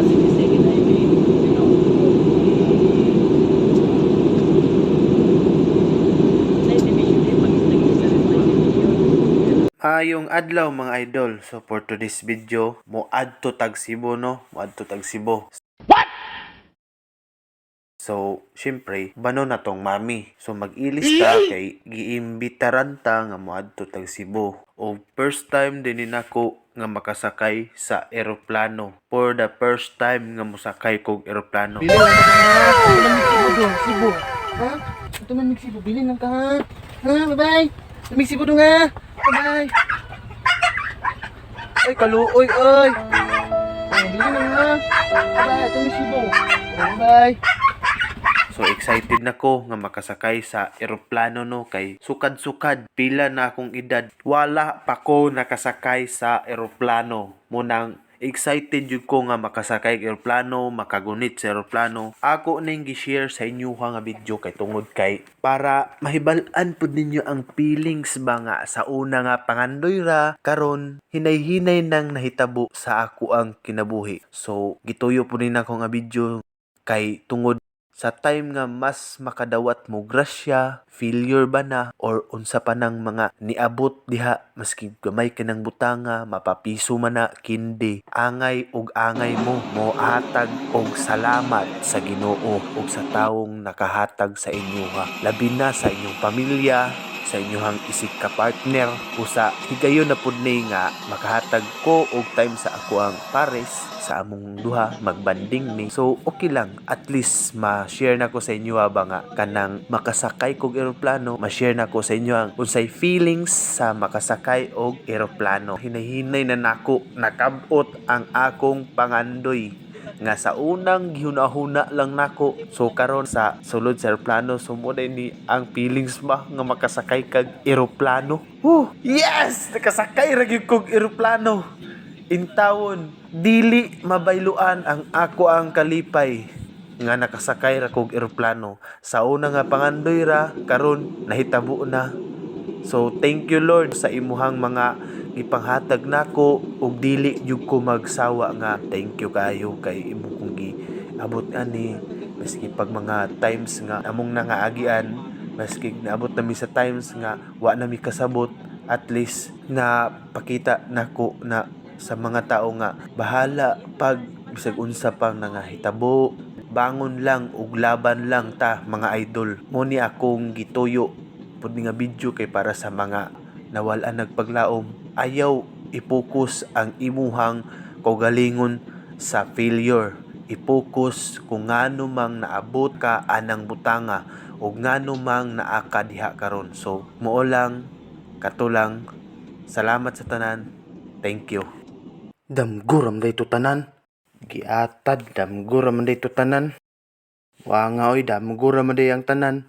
Second Highway, you know. Nice division din, pag nag-isa rin nice division. Yung adlaw mga idol. So for today's video, mo add to tag Cebu no, mo add to tag Cebu. So, syempre, bano na tong mami. So, mag-ilis ta kay giimbitaran ta nga moadto tag Cebu. O first time din ako nga makasakay sa eroplano. For the first time nga mosakay kog eroplano. Bili lang ka ha. Ito man Cebu dong, Cebu. Ha? Ito man Cebu, bili lang ka ha. Ha, bye-bye. Lamig Cebu dong ha. Bye-bye. Ay, kaluoy, oy. Ay, bili lang ha. Bye-bye, ito man Cebu. Bye-bye. So excited na ko nga makasakay sa eroplano no kay sukad-sukad pila na akong edad wala pa ko nakasakay sa eroplano. Munang excited jud ko nga makasakay sa eroplano, makagunit sa eroplano. Ako ning gi-share sa inyo nga video kay tungod kay para mahibal-an pud ninyo ang feelings ba nga sa una nga pangandoy ra karon hinay-hinay nang nahitabo sa ako ang kinabuhi. So gituyo pud din ako nga video kay tungod sa time nga mas makadawat mo grasya, failure ba na, or unsa pa ng mga niabot diha, maski gamay ka ng butanga, mapapiso man na, kindi, angay ug angay mo, mo hatag og salamat sa Ginoo ug sa tawong nakahatag sa inyo ha. Labi na sa inyong pamilya, sa inyong isig ka partner, usa higayon na pud ni nga makahatag ko og time sa ako ang pares sa among duha magbanding ni. So okay lang, at least ma-share na ko sa inyo ba nga kanang makasakay kog eroplano, ma-share na ko sa inyo ang unsay feelings sa makasakay og eroplano. Hinay-hinay na nako nakabot ang akong pangandoy nga sa unang gihuna-huna lang nako. So karon sa sulod sa eroplano, sumod ni ang feelings ba nga makasakay kag eroplano. Yes! Nakasakay ra gyud kog eroplano. Intawon, dili mabayluan ang ako ang kalipay nga nakasakay ra kog eroplano. Sa una nga pangandoy ra, karon nahitabo na. So thank you Lord sa imuhang mga ipanghatag nako ug dili jud ko magsawa nga thank you kayo kay imo kong giabot ani maski pag mga times nga among nangaagian, maski naabot nami sa times nga wa nami kasabot, at least na pakita nako na sa mga tao nga bahala pag bisag unsa pang nangahitabo, bangon lang ug laban lang ta mga idol. Mo ni akong gituyo pud nga video kay para sa mga nawalan nagpaglaom, ayaw i-focus ang imuhang kaugalingon sa failure. I-focus kung ngano mang naabot ka anang butanga o ngano mang naa ka diha karon. So mao lang, katulang, salamat sa tanan. Thank you. Damguram day to tanan. Giatad damguram day to tanan. Wa nga oy damguram day ang tanan.